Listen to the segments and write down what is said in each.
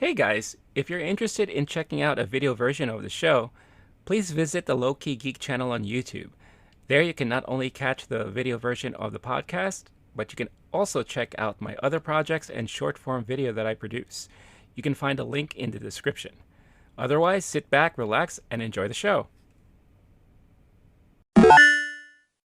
Hey guys, if you're interested in checking out a video version of the show, please visit the LOWKEY GEEK channel on YouTube. There you can not only catch the video version of the podcast, but you can also check out my other projects and short form video that I produce. You can find a link in the description. Otherwise, sit back, relax, and enjoy the show.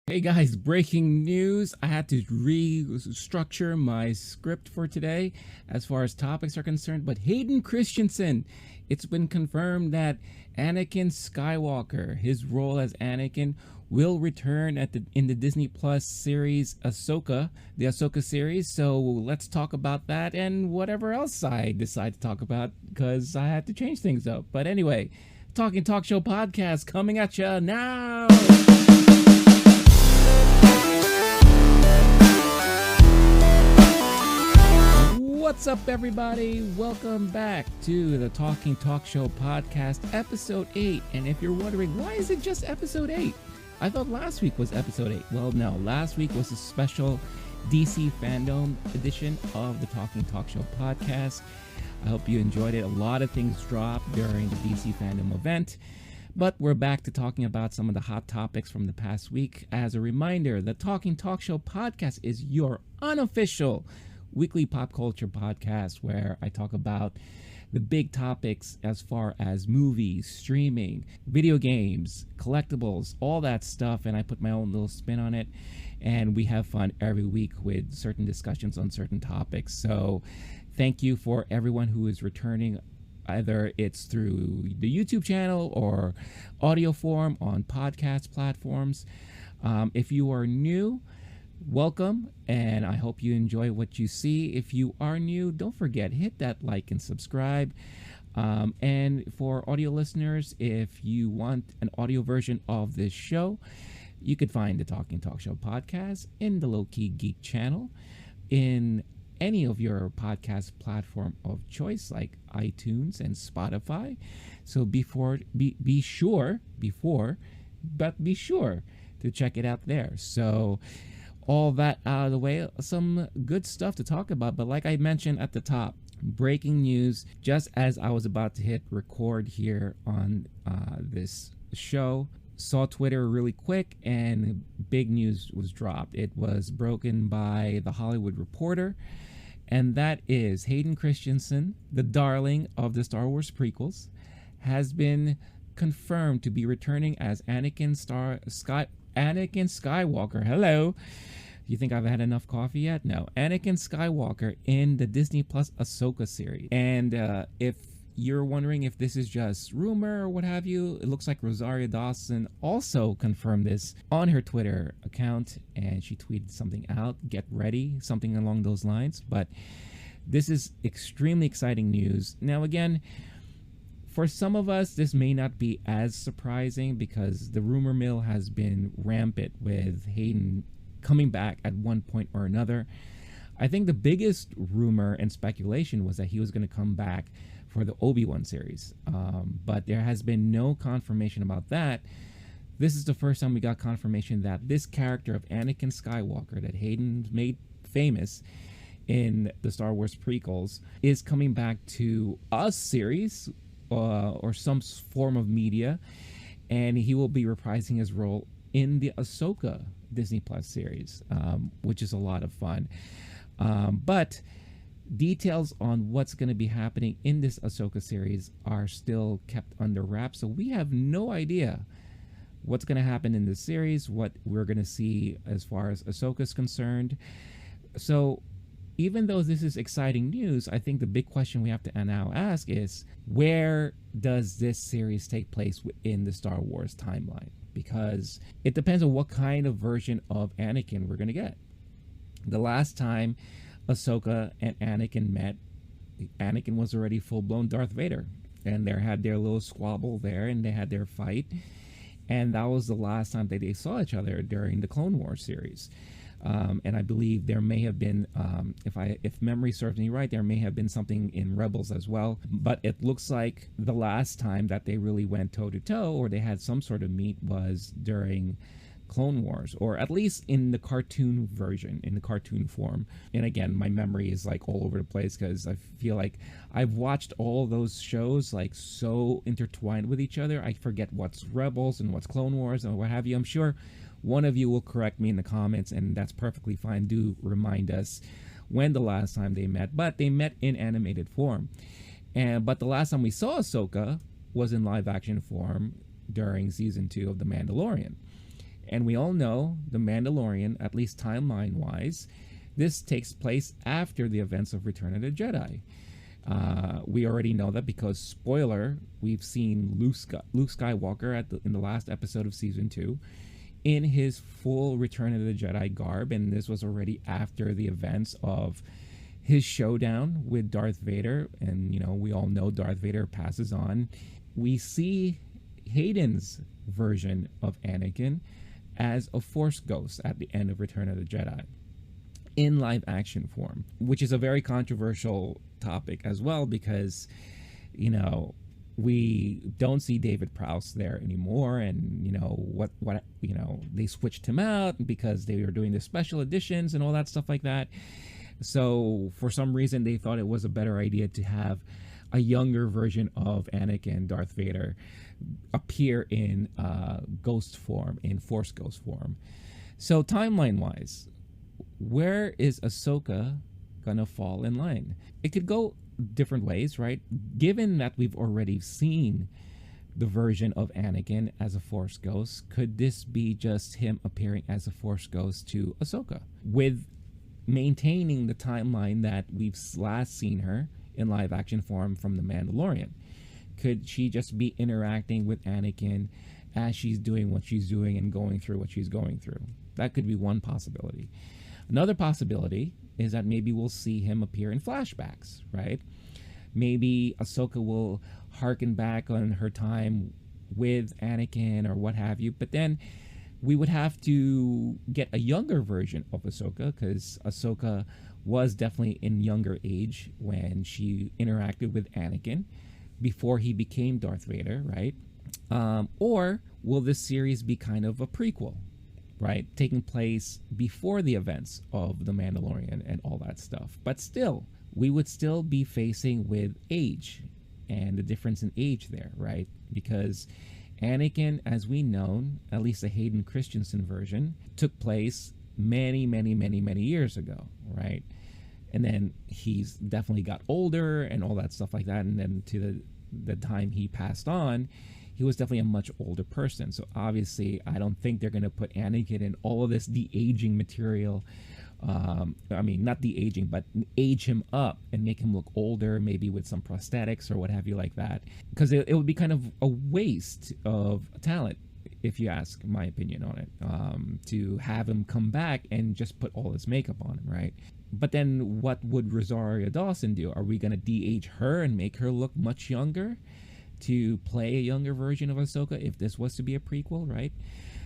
Hey guys, breaking news. I had to restructure my script for today as far as topics are concerned, but Hayden Christensen, it's been confirmed that Anakin Skywalker, his role as Anakin, will return in the Disney Plus series Ashoka, the Ahsoka series. So let's talk about that and whatever else I decide to talk about because I had to change things up. But anyway, Talking Talk Show podcast coming at you now. What's up, everybody? Welcome back to the Talking Talk Show podcast, episode 8. And if you're wondering, why is it just episode 8? I thought last week was episode 8. Well, no, last week was a special DC fandom edition of the Talking Talk Show podcast. I hope you enjoyed it. A lot of things dropped during the DC fandom event. But we're back to talking about some of the hot topics from the past week. As a reminder, the Talking Talk Show podcast is your unofficial weekly pop culture podcast where I talk about the big topics as far as movies, streaming, video games, collectibles, all that stuff, and I put my own little spin on it, and we have fun every week with certain discussions on certain topics. So thank you for everyone who is returning, either it's through the YouTube channel or audio form on podcast platforms. If you are new, welcome, and I hope you enjoy what you see. If you are new, don't forget, hit that like and subscribe. And for audio listeners, if you want an audio version of this show, you could find the Talking Talk Show podcast in the Low-Key Geek channel, in any of your podcast platform of choice like iTunes and Spotify. So be sure to check it out there. So all that out of the way, some good stuff to talk about. But like I mentioned at the top, breaking news, just as I was about to hit record here on this show, saw Twitter really quick and big news was dropped. It was broken by The Hollywood Reporter, and that is Hayden Christensen, the darling of the Star Wars prequels, has been confirmed to be returning as Anakin Skywalker. Hello. You think I've had enough coffee yet? No. Anakin Skywalker in the Disney Plus Ashoka series. And if you're wondering if this is just rumor or what have you, it looks like Rosario Dawson also confirmed this on her Twitter account, and she tweeted something out, get ready, something along those lines. But this is extremely exciting news. Now, again, for some of us, this may not be as surprising because the rumor mill has been rampant with Hayden coming back at one point or another. I think the biggest rumor and speculation was that he was going to come back for the Obi-Wan series. But there has been no confirmation about that. This is the first time we got confirmation that this character of Anakin Skywalker that Hayden made famous in the Star Wars prequels is coming back to a series or some form of media, and he will be reprising his role in the Ahsoka Disney Plus series, which is a lot of fun. But details on what's going to be happening in this Ahsoka series are still kept under wraps, so we have no idea what's going to happen in this series, what we're going to see as far as Ahsoka is concerned. So even though this is exciting news, I think the big question we have to now ask is, where does this series take place within the Star Wars timeline? Because it depends on what kind of version of Anakin we're going to get. The last time Ahsoka and Anakin met, Anakin was already full-blown Darth Vader, and they had their little squabble there, and they had their fight, and that was the last time that they saw each other during the Clone Wars series. And I believe there may have been, if memory serves me right, there may have been something in Rebels as well. But it looks like the last time that they really went toe-to-toe, or they had some sort of meet, was during Clone Wars, or at least in the cartoon version, in the cartoon form. And again, my memory is like all over the place because I feel like I've watched all those shows like so intertwined with each other. I forget what's Rebels and what's Clone Wars and what have you. I'm sure one of you will correct me in the comments, and that's perfectly fine. Do remind us when the last time they met, but they met in animated form. But the last time we saw Ahsoka was in live action form during season 2 of The Mandalorian. And we all know The Mandalorian, at least timeline wise, this takes place after the events of Return of the Jedi. We already know that because, spoiler, we've seen Luke Skywalker in the last episode of season 2 in his full Return of the Jedi garb, and this was already after the events of his showdown with Darth Vader. And you know, we all know Darth Vader passes on. We see Hayden's version of Anakin as a Force ghost at the end of Return of the Jedi in live action form, which is a very controversial topic as well, because you know, we don't see David Prowse there anymore, and you know what you know, they switched him out because they were doing the special editions and all that stuff like that. So for some reason they thought it was a better idea to have a younger version of Anakin, Darth Vader, appear in ghost form, in Force ghost form. So timeline wise, where is Ahsoka gonna fall in line? It could go different ways, right? Given that we've already seen the version of Anakin as a Force ghost, could this be just him appearing as a Force ghost to Ahsoka, with maintaining the timeline that we've last seen her in live action form from The Mandalorian? Could she just be interacting with Anakin as she's doing what she's doing and going through what she's going through? That could be one possibility. Another possibility is that maybe we'll see him appear in flashbacks, right? Maybe Ahsoka will harken back on her time with Anakin or what have you, but then we would have to get a younger version of Ahsoka, because Ahsoka was definitely in younger age when she interacted with Anakin before he became Darth Vader, right? Or will this series be kind of a prequel, right, taking place before the events of The Mandalorian and all that stuff? But still, we would still be facing with age and the difference in age there, right? Because Anakin, as we know, at least the Hayden Christensen version, took place many years ago, right? And then he's definitely got older and all that stuff like that, and then to the time he passed on, he was definitely a much older person. So obviously I don't think they're going to put Anakin in all of this de-aging material. I mean, not de-aging, but age him up and make him look older, maybe with some prosthetics or what have you like that, because it would be kind of a waste of talent, if you ask my opinion on it, to have him come back and just put all this makeup on him, right? But then what would Rosario Dawson do? Are we going to de-age her and make her look much younger to play a younger version of Ahsoka if this was to be a prequel, right?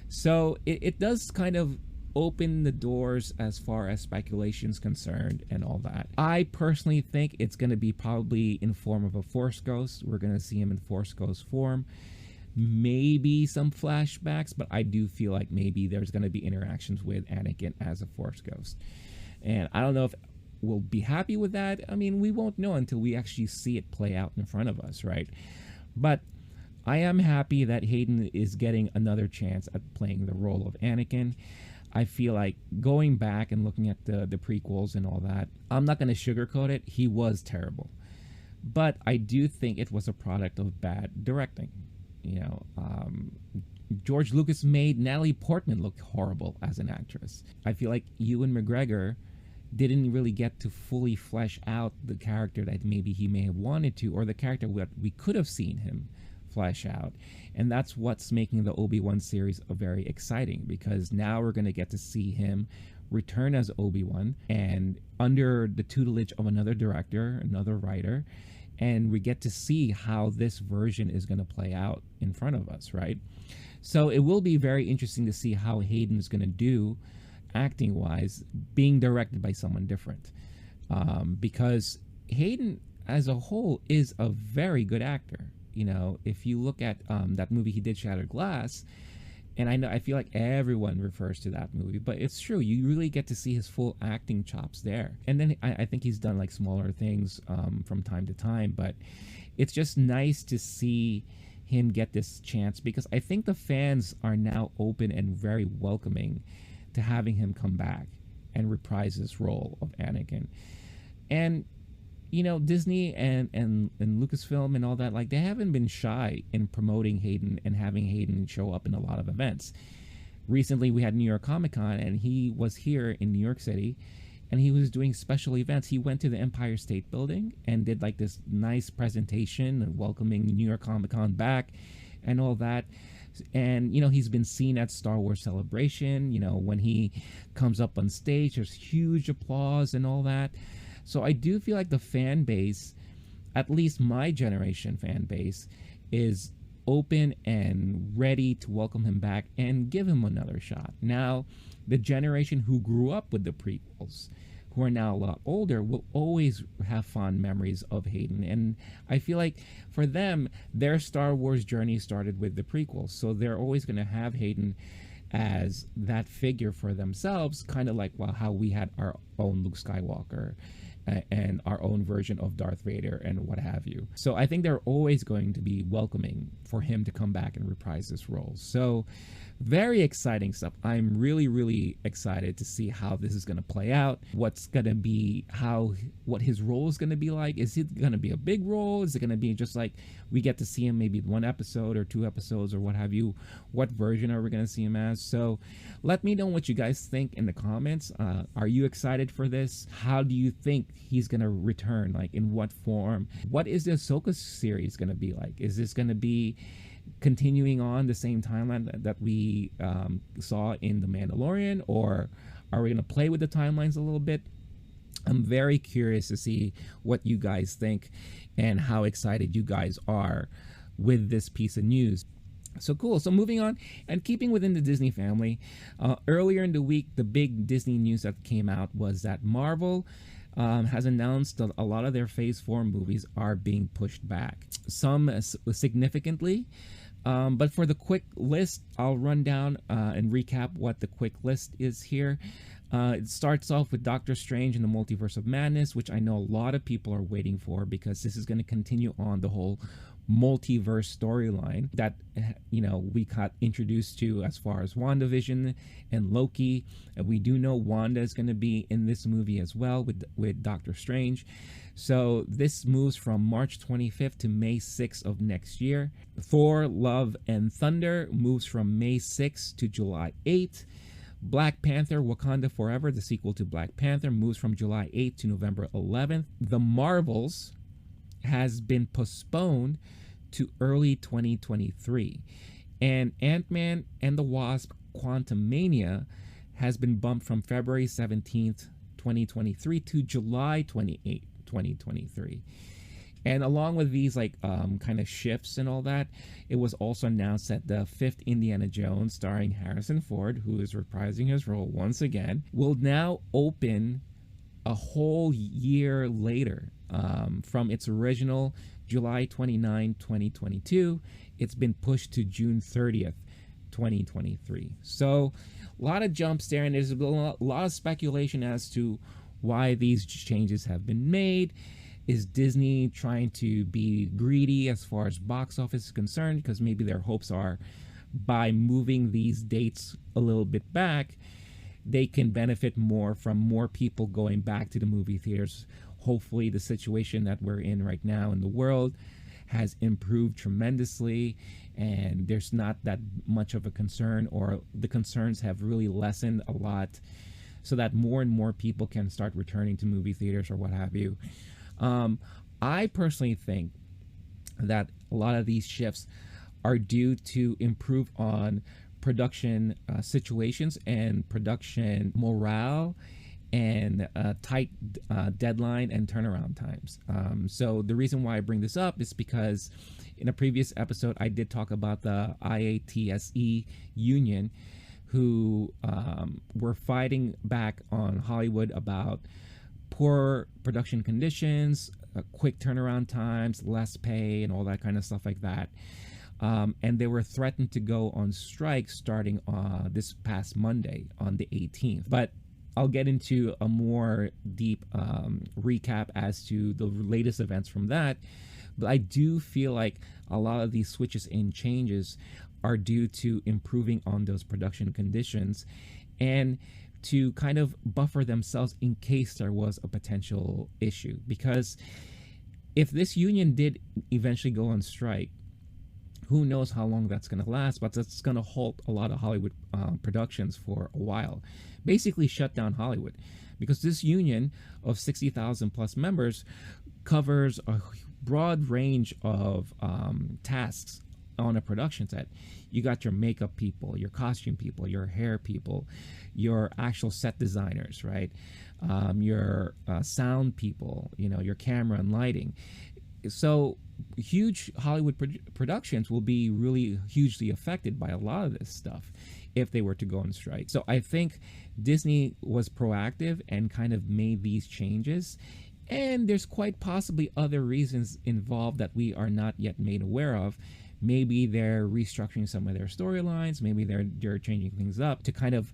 So it does kind of open the doors as far as speculation's concerned and all that. I personally think it's going to be probably in form of a Force ghost. We're going to see him in Force ghost form. Maybe some flashbacks, but I do feel like maybe there's going to be interactions with Anakin as a Force ghost. And I don't know if we'll be happy with that. I mean, we won't know until we actually see it play out in front of us, right? But I am happy that Hayden is getting another chance at playing the role of Anakin. I feel like going back and looking at the prequels and all that, I'm not going to sugarcoat it. He was terrible. But I do think it was a product of bad directing. You know, George Lucas made Natalie Portman look horrible as an actress. I feel like Ewan McGregor didn't really get to fully flesh out the character that maybe he may have wanted to, or the character that we could have seen him flesh out. And that's what's making the Obi-Wan series very exciting, because now we're going to get to see him return as Obi-Wan and under the tutelage of another director, another writer, and we get to see how this version is going to play out in front of us, right? So it will be very interesting to see how Hayden's going to do acting wise, being directed by someone different, because Hayden as a whole is a very good actor. You know, if you look at that movie he did, Shattered Glass, And I feel like everyone refers to that movie, but it's true. You really get to see his full acting chops there. And then I think he's done like smaller things from time to time, but it's just nice to see him get this chance, because I think the fans are now open and very welcoming to having him come back and reprise this role of Anakin. And you know, Disney and Lucasfilm and all that, like, they haven't been shy in promoting Hayden and having Hayden show up in a lot of events. Recently, we had New York Comic Con, and he was here in New York City, and he was doing special events. He went to the Empire State Building and did like this nice presentation and welcoming New York Comic Con back and all that. And, you know, he's been seen at Star Wars Celebration. You know, when he comes up on stage, there's huge applause and all that. So I do feel like the fan base, at least my generation fan base, is open and ready to welcome him back and give him another shot. Now, the generation who grew up with the prequels, who are now a lot older, will always have fond memories of Hayden. And I feel like for them, their Star Wars journey started with the prequels. So they're always going to have Hayden as that figure for themselves, kind of like, well, how we had our own Luke Skywalker and our own version of Darth Vader and what have you. So I think they're always going to be welcoming for him to come back and reprise this role. So very exciting stuff. I'm really, really excited to see how this is going to play out. What's going to be, what his role is going to be like. Is it going to be a big role? Is it going to be just like we get to see him maybe 1 episode or 2 episodes or what have you? What version are we going to see him as? So let me know what you guys think in the comments. Are you excited for this? How do you think he's going to return? Like, in what form? What is the Ahsoka series going to be like? Is this going to be continuing on the same timeline that we saw in The Mandalorian, or are we going to play with the timelines a little bit? I'm very curious to see what you guys think and how excited you guys are with this piece of news. So cool. So moving on, and keeping within the Disney family, earlier in the week, the big Disney news that came out was that Marvel has announced that a lot of their Phase 4 movies are being pushed back, some significantly. But for the quick list, I'll run down and recap what the quick list is here. It starts off with Doctor Strange and the Multiverse of Madness, which I know a lot of people are waiting for, because this is going to continue on the whole multiverse storyline that, you know, we got introduced to as far as WandaVision and Loki. And we do know Wanda is going to be in this movie as well with Doctor Strange. So this moves from March 25th to May 6th of next year. Thor, Love and Thunder moves from May 6th to July 8th. Black Panther, Wakanda Forever, the sequel to Black Panther, moves from July 8th to November 11th. The Marvels has been postponed to early 2023. And Ant-Man and the Wasp Quantumania has been bumped from February 17th, 2023 to July 28th, 2023. And along with these kind of shifts and all that, it was also announced that the 5th Indiana Jones, starring Harrison Ford, who is reprising his role once again, will now open a whole year later. From its original July 29, 2022, it's been pushed to June 30th, 2023. So a lot of jumps there, and there's a lot of speculation as to why these changes have been made. Is Disney trying to be greedy as far as box office is concerned? Because maybe their hopes are, by moving these dates a little bit back, they can benefit more from more people going back to the movie theaters. Hopefully the situation that we're in right now in the world has improved tremendously, and there's not that much of a concern, or the concerns have really lessened a lot, so that more and more people can start returning to movie theaters or what have you. I personally think that a lot of these shifts are due to improve on production situations and production morale and tight deadline and turnaround times. So the reason why I bring this up is because in a previous episode, I did talk about the IATSE union, who were fighting back on Hollywood about poor production conditions, quick turnaround times, less pay, and all that kind of stuff like that. and they were threatened to go on strike starting this past Monday on the 18th. But I'll get into a more deep recap as to the latest events from that. But I do feel like a lot of these switches and changes are due to improving on those production conditions and to kind of buffer themselves in case there was a potential issue. Because if this union did eventually go on strike, who knows how long that's going to last, but that's going to halt a lot of Hollywood productions for a while. Basically shut down Hollywood, because this union of 60,000 plus members covers a broad range of tasks on a production set. You got your makeup people, your costume people, your hair people, your actual set designers, right? Your sound people, your camera and lighting. So huge Hollywood productions will be really hugely affected by a lot of this stuff if they were to go on strike. So I think Disney was proactive and kind of made these changes. And there's quite possibly other reasons involved that we are not yet made aware of. Maybe they're restructuring some of their storylines. Maybe they're changing things up to kind of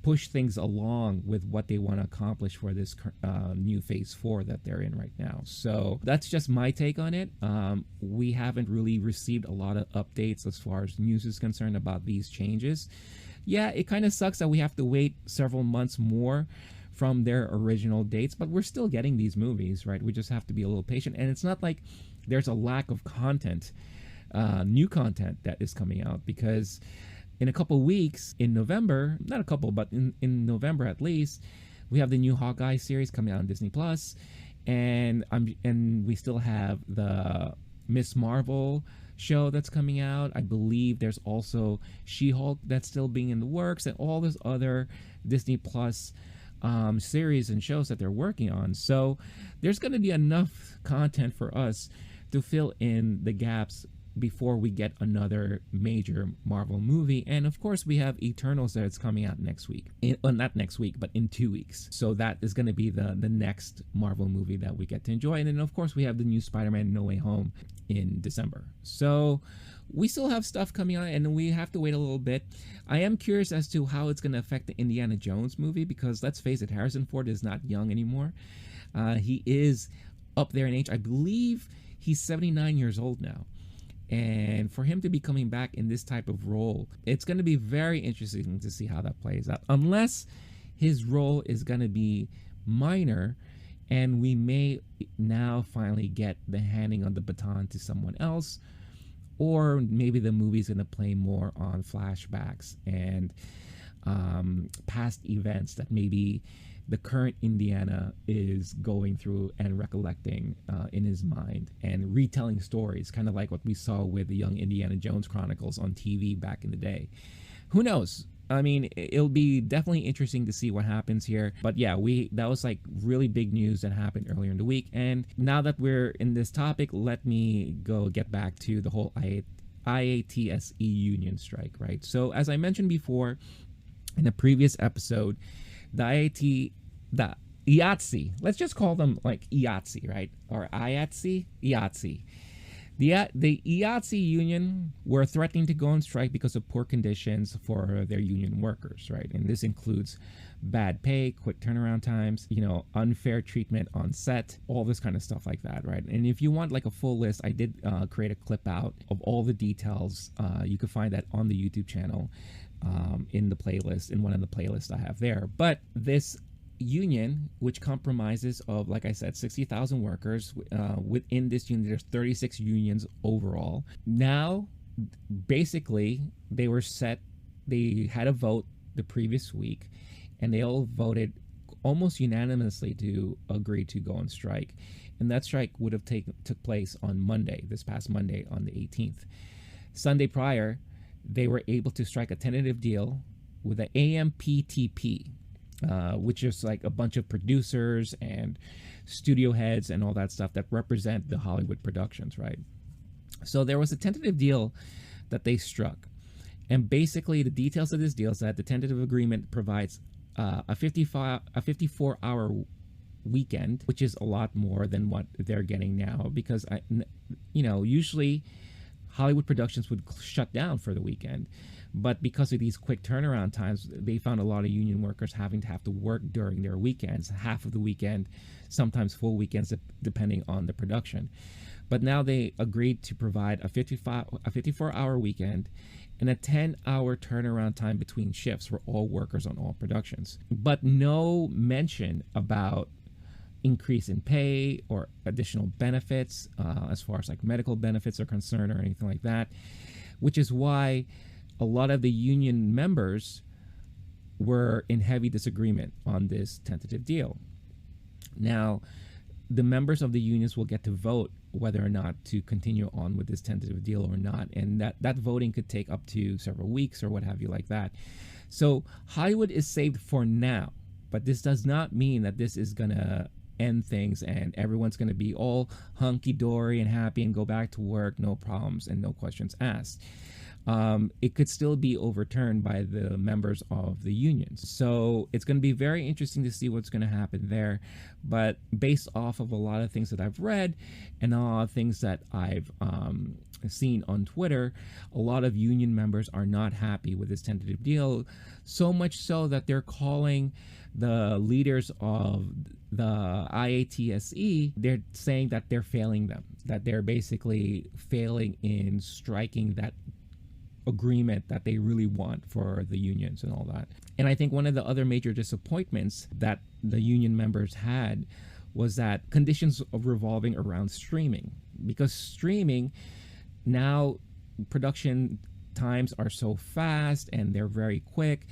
push things along with what they want to accomplish for this new phase 4 that they're in right now. So that's just my take on it. We haven't really received a lot of updates as far as news is concerned about these changes. Yeah, it kind of sucks that we have to wait several months more from their original dates, but we're still getting these movies, right? We just have to be a little patient. And it's not like there's a lack of content, new content that is coming out, because in a couple weeks in November, not a couple, but in November at least, we have the new Hawkeye series coming out on Disney Plus, and we still have the Miss Marvel show that's coming out. I believe there's also She-Hulk that's still being in the works, and all this other Disney Plus series and shows that they're working on. So there's going to be enough content for us to fill in the gaps before we get another major Marvel movie. And of course we have Eternals that's coming out next week. Not next week, but in 2 weeks. So that is going to be the next Marvel movie that we get to enjoy. And then of course we have the new Spider-Man No Way Home in December. So we still have stuff coming out, and we have to wait a little bit. I am curious as to how it's going to affect the Indiana Jones movie, because let's face it, Harrison Ford is not young anymore. He is up there in age. I believe he's 79 years old now. And for him to be coming back in this type of role, it's going to be very interesting to see how that plays out. Unless his role is going to be minor, and we may now finally get the handing of the baton to someone else, or maybe the movie's going to play more on flashbacks and past events that maybe the current Indiana is going through and recollecting in his mind, and retelling stories, kind of like what we saw with the Young Indiana Jones Chronicles on TV back in the day. Who knows? I mean, it'll be definitely interesting to see what happens here. But yeah, that was like really big news that happened earlier in the week. And now that we're in this topic, let me get back to the whole IATSE union strike, right? So as I mentioned before in a previous episode, the IATSE, let's just call them like IATSE, right? Or IATSE? IATSE. The IATSE union were threatening to go on strike because of poor conditions for their union workers, right? And this includes bad pay, quick turnaround times, unfair treatment on set, all this kind of stuff like that, right? And if you want like a full list, I did create a clip out of all the details. You can find that on the YouTube channel in the playlist, in one of the playlists I have there. But this union, which compromises of, like I said, 60,000 workers, within this union there's 36 unions overall. Now basically they had a vote the previous week, and they all voted almost unanimously to agree to go on strike, and that strike would have took place on this past Monday on the 18th. Sunday prior, they were able to strike a tentative deal with the AMPTP, which is like a bunch of producers and studio heads and all that stuff that represent the Hollywood productions, right? So there was a tentative deal that they struck. And basically the details of this deal is that the tentative agreement provides a 54-hour weekend, which is a lot more than what they're getting now, because usually Hollywood productions would shut down for the weekend. But because of these quick turnaround times, they found a lot of union workers having to work during their weekends, half of the weekend, sometimes full weekends, depending on the production. But now they agreed to provide a 54-hour weekend and a 10-hour turnaround time between shifts for all workers on all productions. But no mention about increase in pay or additional benefits as far as like medical benefits are concerned or anything like that, which is why a lot of the union members were in heavy disagreement on this tentative deal. Now, the members of the unions will get to vote whether or not to continue on with this tentative deal or not, and that voting could take up to several weeks or what have you like that. So Hollywood is saved for now, but this does not mean that this is gonna end things and everyone's gonna be all hunky-dory and happy and go back to work, no problems and no questions asked. It could still be overturned by the members of the unions. So it's going to be very interesting to see what's going to happen there. But based off of a lot of things that I've read and a lot of things that I've seen on Twitter, a lot of union members are not happy with this tentative deal, so much so that they're calling the leaders of the IATSE, they're saying that they're failing them, that they're basically failing in striking that agreement that they really want for the unions and all that. And I think one of the other major disappointments that the union members had was that conditions of revolving around streaming, because streaming now, production times are so fast and they're very quick,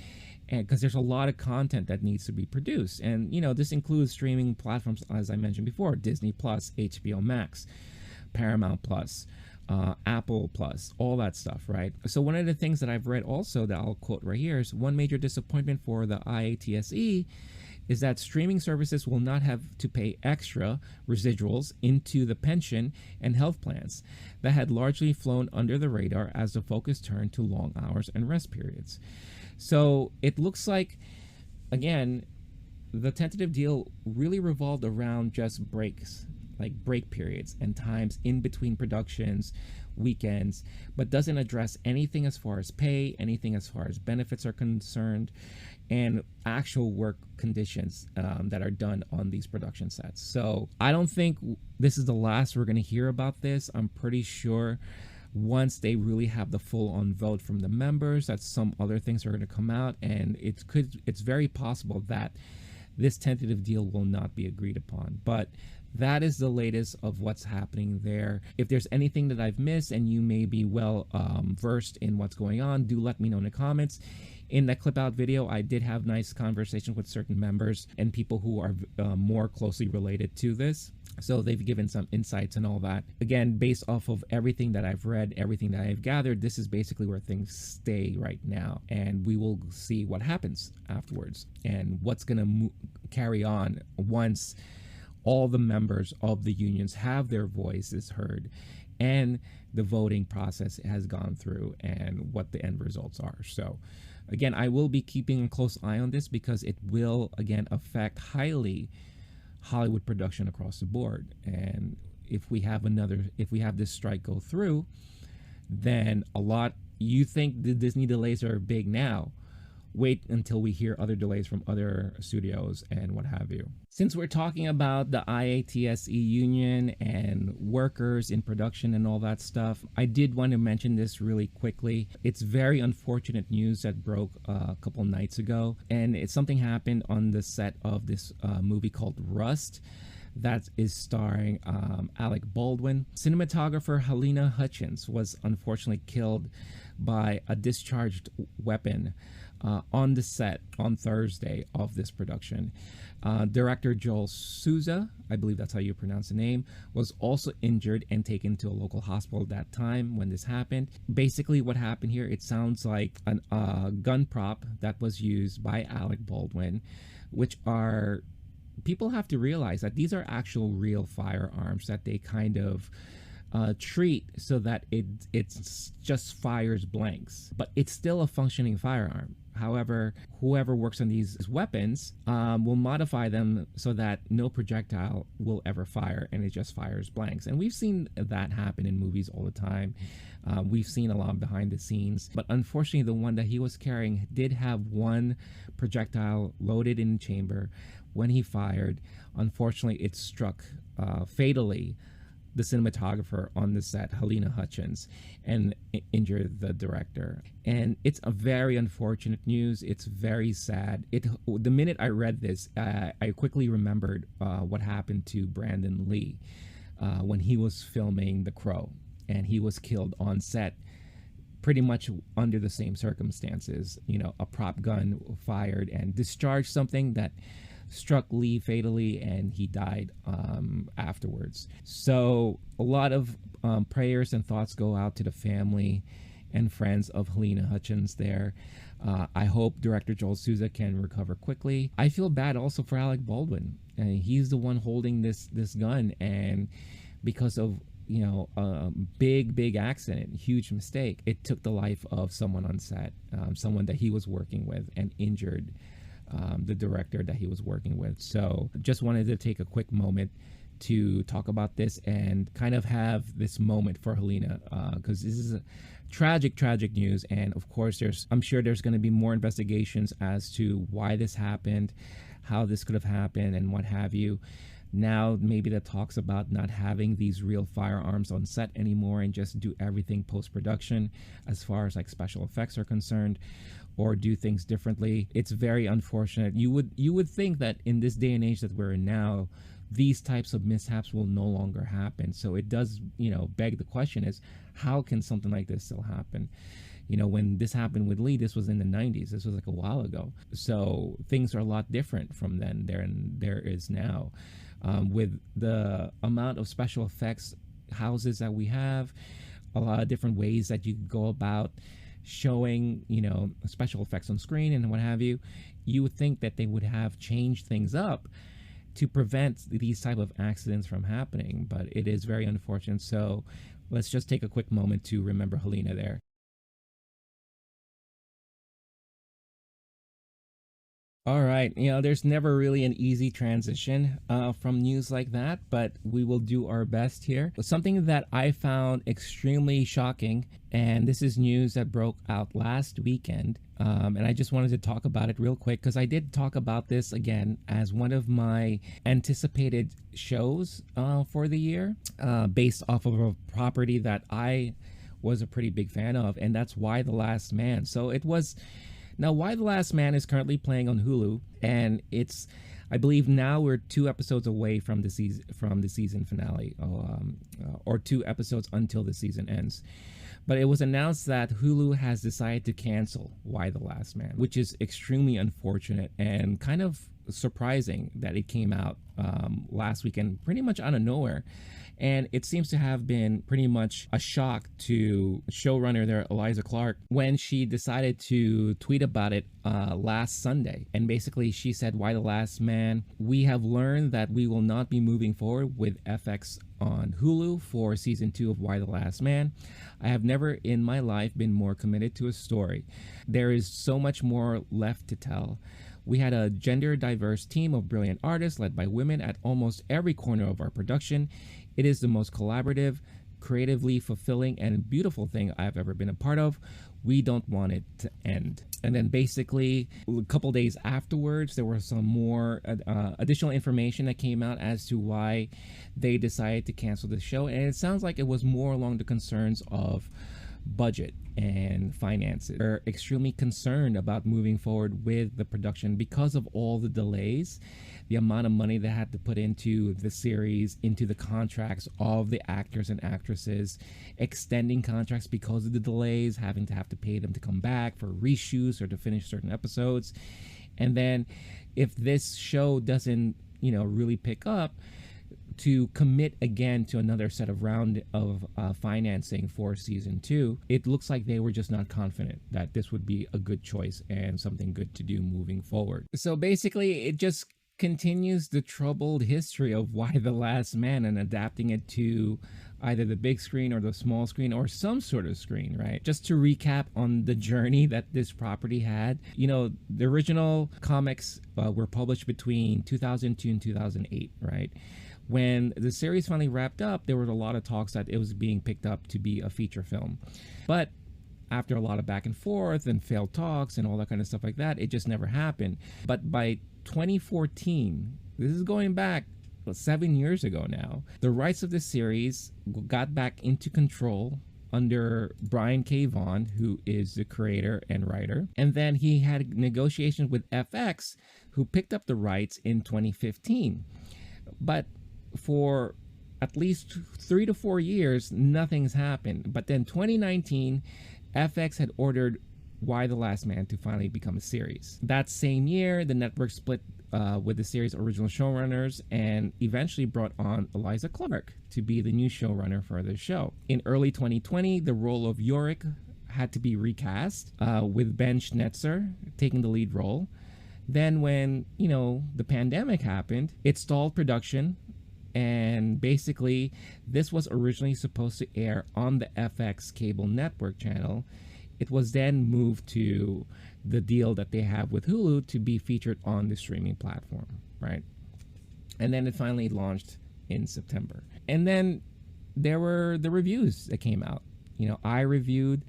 and because there's a lot of content that needs to be produced. And this includes streaming platforms, as I mentioned before: Disney Plus, HBO Max, Paramount Plus, Apple Plus, all that stuff, right? So one of the things that I've read also that I'll quote right here is one major disappointment for the IATSE is that streaming services will not have to pay extra residuals into the pension and health plans that had largely flown under the radar as the focus turned to long hours and rest periods. So it looks like, again, the tentative deal really revolved around just breaks, like break periods and times in between productions, weekends, but doesn't address anything as far as pay, anything as far as benefits are concerned, and actual work conditions that are done on these production sets. So I don't think this is the last we're going to hear about this. I'm pretty sure once they really have the full-on vote from the members, that some other things are going to come out, and it's very possible that this tentative deal will not be agreed upon. But that is the latest of what's happening there. If there's anything that I've missed and you may be well versed in what's going on, do let me know in the comments. In that clip out video, I did have nice conversations with certain members and people who are more closely related to this. So they've given some insights and all that. Again, based off of everything that I've read, everything that I've gathered, this is basically where things stay right now. And we will see what happens afterwards and what's going to carry on once all the members of the unions have their voices heard and the voting process has gone through and what the end results are. So again, I will be keeping a close eye on this because it will, again, affect highly Hollywood production across the board. And if we have this strike go through, then you think the Disney delays are big now. Wait until we hear other delays from other studios and what have you. Since we're talking about the IATSE union and workers in production and all that stuff, I did want to mention this really quickly. It's very unfortunate news that broke a couple nights ago, and something happened on the set of this movie called Rust that is starring Alec Baldwin. Cinematographer Halyna Hutchins was unfortunately killed by a discharged weapon on the set on Thursday of this production. Director Joel Souza, I believe that's how you pronounce the name, was also injured and taken to a local hospital at that time when this happened. Basically what happened here, it sounds like a gun prop that was used by Alec Baldwin, which are, people have to realize that these are actual real firearms that they kind of treat so that it just fires blanks, but it's still a functioning firearm. However, whoever works on these weapons will modify them so that no projectile will ever fire and it just fires blanks. And we've seen that happen in movies all the time. We've seen a lot behind the scenes, but unfortunately, the one that he was carrying did have one projectile loaded in the chamber. When he fired, unfortunately, it struck fatally the cinematographer on the set, Halyna Hutchins, and injured the director. And it's a very unfortunate news. It's very sad. The minute I read this, I quickly remembered what happened to Brandon Lee when he was filming The Crow, and he was killed on set pretty much under the same circumstances. You know, a prop gun fired and discharged something that struck Lee fatally, and he died afterwards. So a lot of prayers and thoughts go out to the family and friends of Halyna Hutchins there. I hope director Joel Souza can recover quickly. I feel bad also for Alec Baldwin. He's the one holding this gun, and because of a big accident, huge mistake, it took the life of someone on set, someone that he was working with, and injured the director that he was working with. So just wanted to take a quick moment to talk about this and kind of have this moment for Halyna, because this is a tragic news. And of course, I'm sure there's going to be more investigations as to why this happened, how this could have happened, and what have you. Now maybe that talks about not having these real firearms on set anymore and just do everything post-production as far as like special effects are concerned, or do things differently. It's very unfortunate. You would think that in this day and age that we're in now, these types of mishaps will no longer happen. So it does, beg the question is, how can something like this still happen? When this happened with Lee, this was in the 90s. This was like a while ago. So things are a lot different from then there is now. With the amount of special effects houses that we have, a lot of different ways that you go about showing, special effects on screen and what have you, you would think that they would have changed things up to prevent these type of accidents from happening. But it is very unfortunate. So let's just take a quick moment to remember Halyna there. All right. There's never really an easy transition from news like that, but we will do our best here. Something that I found extremely shocking, and this is news that broke out last weekend, and I just wanted to talk about it real quick because I did talk about this again as one of my anticipated shows for the year, based off of a property that I was a pretty big fan of, and that's Y the Last Man. So it was... Now, Y the Last Man is currently playing on Hulu, and I believe now we're 2 episodes away from the season finale, or 2 episodes until the season ends. But it was announced that Hulu has decided to cancel Y the Last Man, which is extremely unfortunate and kind of surprising that it came out last weekend, pretty much out of nowhere. And it seems to have been pretty much a shock to showrunner there, Eliza Clark, when she decided to tweet about it last Sunday. And basically she said, Y the Last Man, we have learned that we will not be moving forward with FX on Hulu for season 2 of Y the Last Man. I have never in my life been more committed to a story. There is so much more left to tell. We had a gender diverse team of brilliant artists led by women at almost every corner of our production. It is the most collaborative, creatively fulfilling, and beautiful thing I've ever been a part of. We don't want it to end. And then basically a couple days afterwards, there was some more additional information that came out as to why they decided to cancel the show. And it sounds like it was more along the concerns of budget and finances. They're extremely concerned about moving forward with the production because of all the delays, the amount of money they had to put into the series, into the contracts of the actors and actresses, extending contracts because of the delays, having to pay them to come back for reshoots or to finish certain episodes. And then if this show doesn't, really pick up, to commit again to another set of round of financing for season 2, it looks like they were just not confident that this would be a good choice and something good to do moving forward. So basically it just continues the troubled history of Y the Last Man and adapting it to either the big screen or the small screen or some sort of screen, right? Just to recap on the journey that this property had, the original comics were published between 2002 and 2008, right? When the series finally wrapped up, there was a lot of talks that it was being picked up to be a feature film. But after a lot of back and forth and failed talks and all that kind of stuff like that, it just never happened. But by 2014, this is going back 7 years ago now, the rights of this series got back into control under Brian K. Vaughan, who is the creator and writer. And then he had negotiations with FX, who picked up the rights in 2015. But for at least 3 to 4 years, nothing's happened. But then 2019, FX had ordered Y the Last Man to finally become a series. That same year, the network split with the series' original showrunners and eventually brought on Eliza Clark to be the new showrunner for the show. In early 2020, the role of Yorick had to be recast with Ben Schnetzer taking the lead role. Then when, the pandemic happened, it stalled production. And basically, this was originally supposed to air on the FX cable network channel. It was then moved to the deal that they have with Hulu to be featured on the streaming platform, right? And then it finally launched in September. And then there were the reviews that came out. I reviewed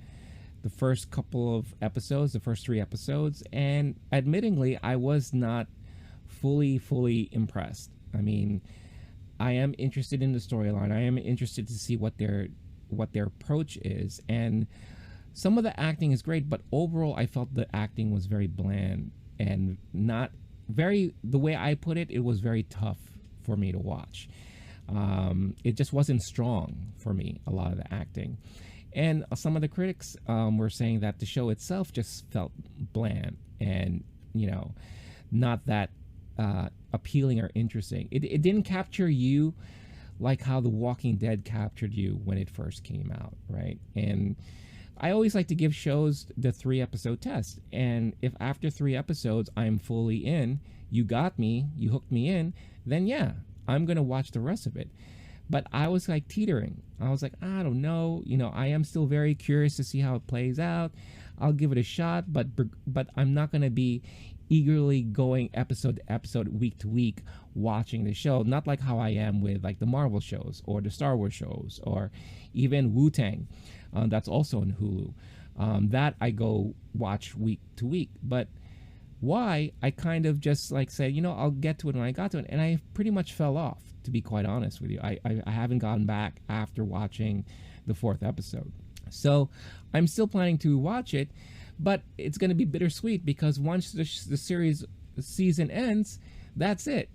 the first couple of episodes, the first 3 episodes, and admittingly, I was not fully impressed. I mean, I am interested in the storyline. I am interested to see what their approach is, and some of the acting is great, but overall I felt the acting was very bland and not very, the way I put it, it was very tough for me to watch. It just wasn't strong for me, a lot of the acting. And some of the critics were saying that the show itself just felt bland and, not that appealing or interesting. It didn't capture you like how The Walking Dead captured you when it first came out, right? And I always like to give shows the 3-episode test. And if after 3 episodes I'm fully in, you got me, you hooked me in, then yeah, I'm going to watch the rest of it. But I was like teetering. I was like, I don't know. I am still very curious to see how it plays out. I'll give it a shot, but I'm not going to be eagerly going episode to episode, week to week, watching the show. Not like how I am with like the Marvel shows or the Star Wars shows or even Wu-Tang. That's also on Hulu. That I go watch week to week. But why? I kind of just like said, I'll get to it when I got to it. And I pretty much fell off, to be quite honest with you. I haven't gone back after watching the 4th episode. So I'm still planning to watch it, but it's going to be bittersweet because once the series season ends, that's it.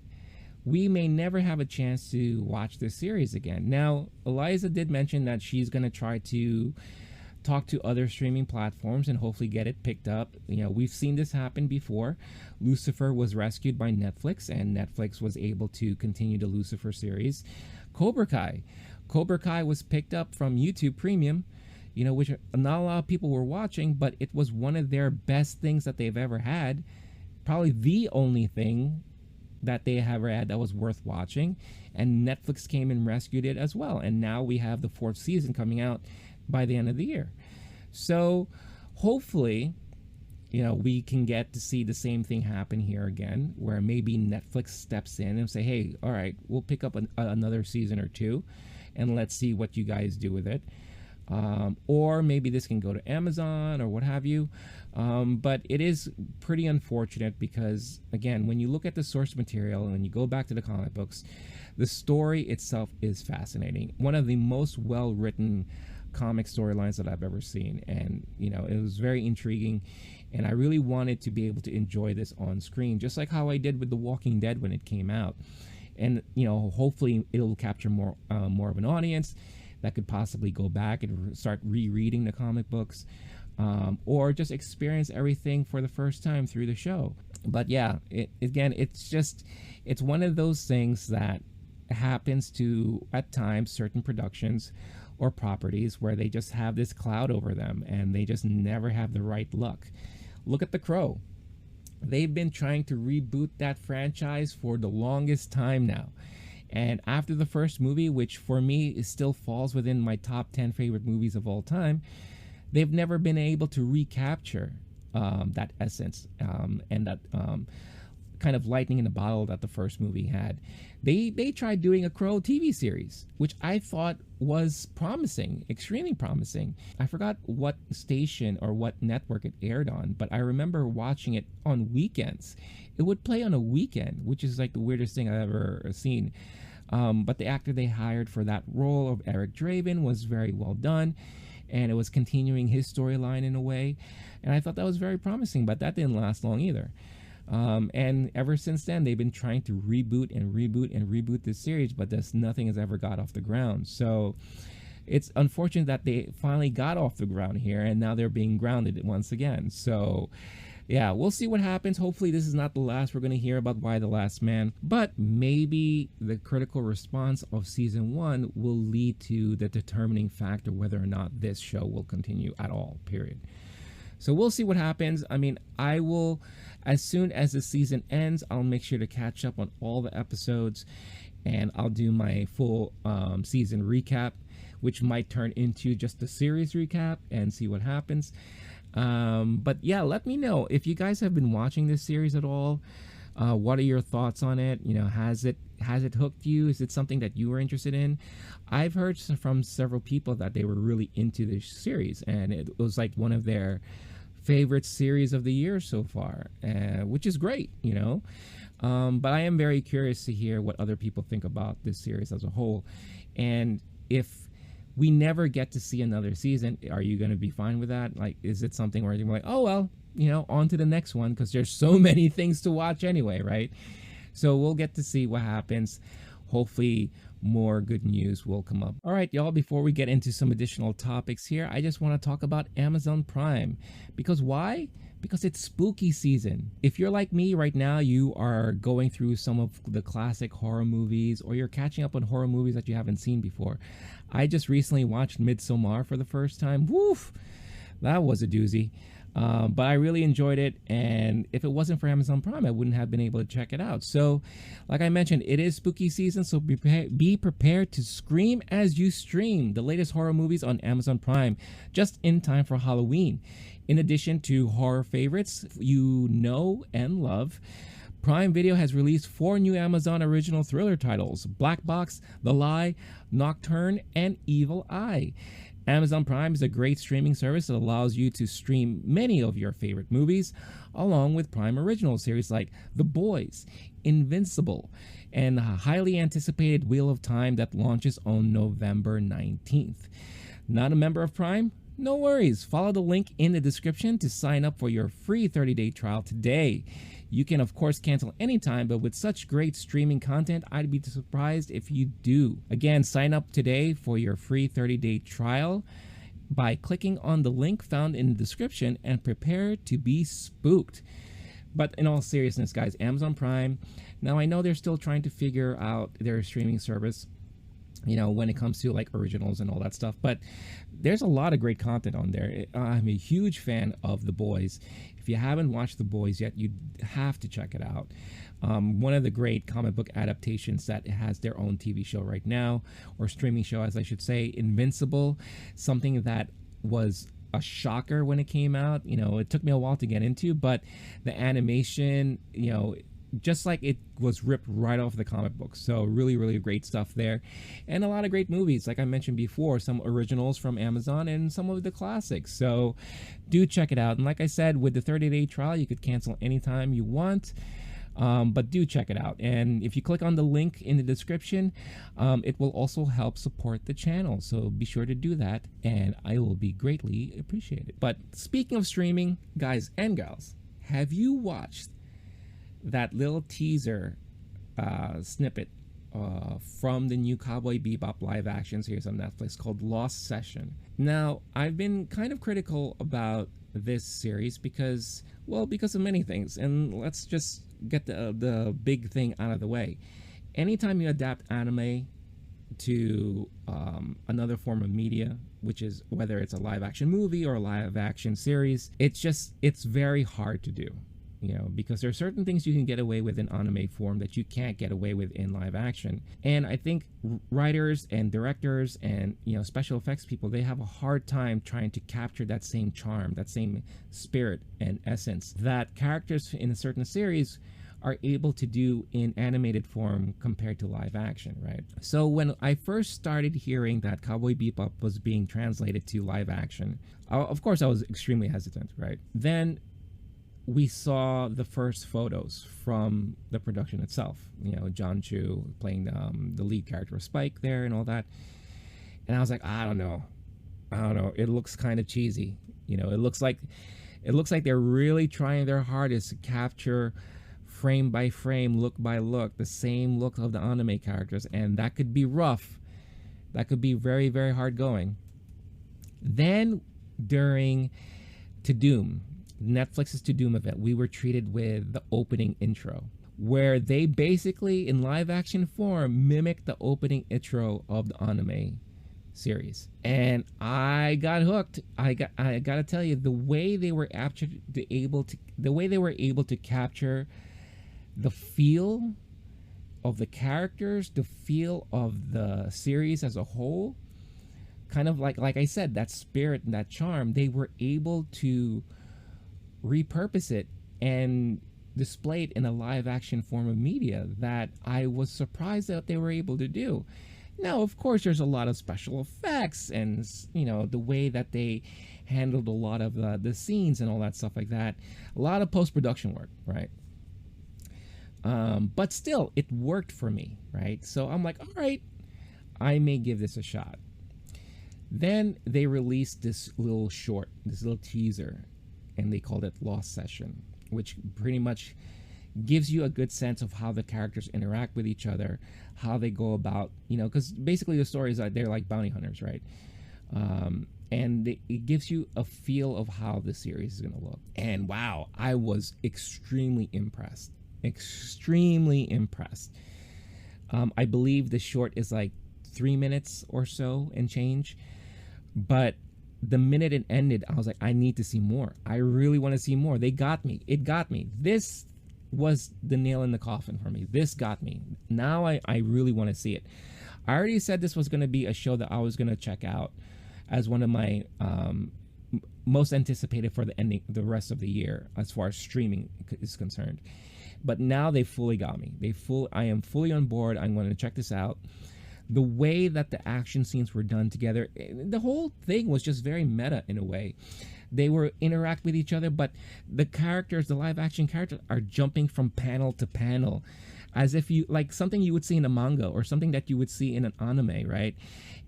We may never have a chance to watch this series again. Now, Eliza did mention that she's going to try to talk to other streaming platforms and hopefully get it picked up. We've seen this happen before. Lucifer was rescued by Netflix, and Netflix was able to continue the Lucifer series. Cobra Kai was picked up from YouTube Premium, which not a lot of people were watching, but it was one of their best things that they've ever had. Probably the only thing that they ever had that was worth watching. And Netflix came and rescued it as well. And now we have the 4th season coming out by the end of the year. So hopefully, we can get to see the same thing happen here again, where maybe Netflix steps in and say, hey, all right, we'll pick up another season or 2 and let's see what you guys do with it. Or maybe this can go to Amazon or what have you. But it is pretty unfortunate because, again, when you look at the source material and you go back to the comic books, the story itself is fascinating. One of the most well-written comic storylines that I've ever seen. And, it was very intriguing. And I really wanted to be able to enjoy this on screen, just like how I did with The Walking Dead when it came out. And, hopefully it'll capture more of an audience that could possibly go back and start rereading the comic books, or just experience everything for the first time through the show. But yeah, it's one of those things that happens to, at times, certain productions or properties where they just have this cloud over them and they just never have the right luck. Look at The Crow. They've been trying to reboot that franchise for the longest time now. And after the first movie, which for me is still falls within my top 10 favorite movies of all time, they've never been able to recapture that essence and that kind of lightning in the bottle that the first movie had. They tried doing a Crow TV series, which I thought was promising, extremely promising. I forgot what station or what network it aired on, but I remember watching it on weekends. It would play on a weekend, which is like the weirdest thing I've ever seen. But the actor they hired for that role of Eric Draven was very well done, and it was continuing his storyline in a way. And I thought that was very promising, but that didn't last long either. And ever since then, they've been trying to reboot this series, but nothing has ever got off the ground. So it's unfortunate that they finally got off the ground here, and now they're being grounded once again. So yeah, we'll see what happens. Hopefully this is not the last we're going to hear about Why the Last Man, but maybe the critical response of season 1 will lead to the determining factor whether or not this show will continue at all, period. So we'll see what happens. I mean, I will, as soon as the season ends, I'll make sure to catch up on all the episodes, and I'll do my full season recap, which might turn into just a series recap, and see what happens. But yeah, let me know if you guys have been watching this series at all. What are your thoughts on it? You know, has it hooked you? Is it something that you were interested in? I've heard from several people that they were really into this series, and it was like one of their favorite series of the year so far, which is great, you know. But I am very curious to hear what other people think about this series as a whole. And if we never get to see another season, are you going to be fine with that? Like, is it something where you're like, oh, well, you know, on to the next one, because there's so many things to watch anyway, right? So we'll get to see what happens. Hopefully more good news will come up. All right, y'all, before we get into some additional topics here, I just want to talk about Amazon Prime. Because why? Because it's spooky season. If you're like me right now, you are going through some of the classic horror movies, or you're catching up on horror movies that you haven't seen before. I just recently watched Midsommar for the first time. Woof! That was a doozy. But I really enjoyed it, and if it wasn't for Amazon Prime, I wouldn't have been able to check it out. So, like I mentioned, it is spooky season, so be prepared to scream as you stream the latest horror movies on Amazon Prime, just in time for Halloween. In addition to horror favorites you know and love, Prime Video has released 4 new Amazon original thriller titles: Black Box, The Lie, Nocturne, and Evil Eye. Amazon Prime is a great streaming service that allows you to stream many of your favorite movies, along with Prime original series like The Boys, Invincible, and the highly anticipated Wheel of Time that launches on November 19th. Not a member of Prime? No worries. Follow the link in the description to sign up for your free 30-day trial today. You can, of course, cancel anytime, but with such great streaming content, I'd be surprised if you do. Again, sign up today for your free 30-day trial by clicking on the link found in the description, and prepare to be spooked. But in all seriousness, guys, Amazon Prime, now I know they're still trying to figure out their streaming service, you know, when it comes to like originals and all that stuff, but there's a lot of great content on there. I'm a huge fan of The Boys. If you haven't watched The Boys yet, you have to check it out. One of the great comic book adaptations that has their own TV show right now, or streaming show as I should say, Invincible, something that was a shocker when it came out. You know, it took me a while to get into, but the animation, you know, just like it was ripped right off the comic book. So really, really great stuff there. And a lot of great movies, like I mentioned before, some originals from Amazon and some of the classics. So do check it out. And like I said, with the 30-day trial, you could cancel anytime you want. But do check it out. And if you click on the link in the description, it will also help support the channel. So be sure to do that, and I will be greatly appreciated. But speaking of streaming, guys and gals, have you watched that little teaser snippet from the new Cowboy Bebop live action series on Netflix called Lost Session? Now, I've been kind of critical about this series because of many things, and let's just get the big thing out of the way. Anytime you adapt anime to another form of media, which is whether it's a live action movie or a live action series, it's very hard to do. because there are certain things you can get away with in anime form that you can't get away with in live action. And I think writers and directors and special effects people, they have a hard time trying to capture that same charm, that same spirit and essence that characters in a certain series are able to do in animated form compared to live action, right? So when I first started hearing that Cowboy Bebop was being translated to live action, of course I was extremely hesitant, right? Then we saw the first photos from the production itself. John Chu playing the lead character of Spike there and all that. And I was like, I don't know. It looks kind of cheesy. It looks like they're really trying their hardest to capture frame by frame, look by look, the same look of the anime characters, and that could be rough. That could be very, very hard going. Then during To Doom, Netflix's To Doom event, we were treated with the opening intro, where they basically, in live action form, mimicked the opening intro of the anime series, and I got hooked. I gotta tell you, the way they were able to capture the feel of the characters, the feel of the series as a whole, kind of like I said, that spirit and that charm, they were able to repurpose it and display it in a live action form of media that I was surprised that they were able to do. Now, of course, there's a lot of special effects and the way that they handled a lot of the scenes and all that stuff like that. A lot of post-production work, right? But still, it worked for me, right? So I'm like, all right, I may give this a shot. Then they released this little short, this little teaser, and they called it Lost Session, which pretty much gives you a good sense of how the characters interact with each other, how they go about, because basically the story is that they're like bounty hunters, right? And it gives you a feel of how the series is going to look. And wow, I was extremely impressed. I believe the short is like 3 minutes or so and change, but the minute it ended, I was like, I need to see more. I really want to see more. They got me. It got me. This was the nail in the coffin for me. This got me. Now I really want to see it. I already said this was going to be a show that I was going to check out as one of my most anticipated for the rest of the year as far as streaming is concerned. But now they fully got me. I am fully on board. I'm going to check this out. The way that the action scenes were done together, the whole thing was just very meta in a way. They were interact with each other, but the characters, the live action characters, are jumping from panel to panel, as if you like something you would see in a manga or something that you would see in an anime, right?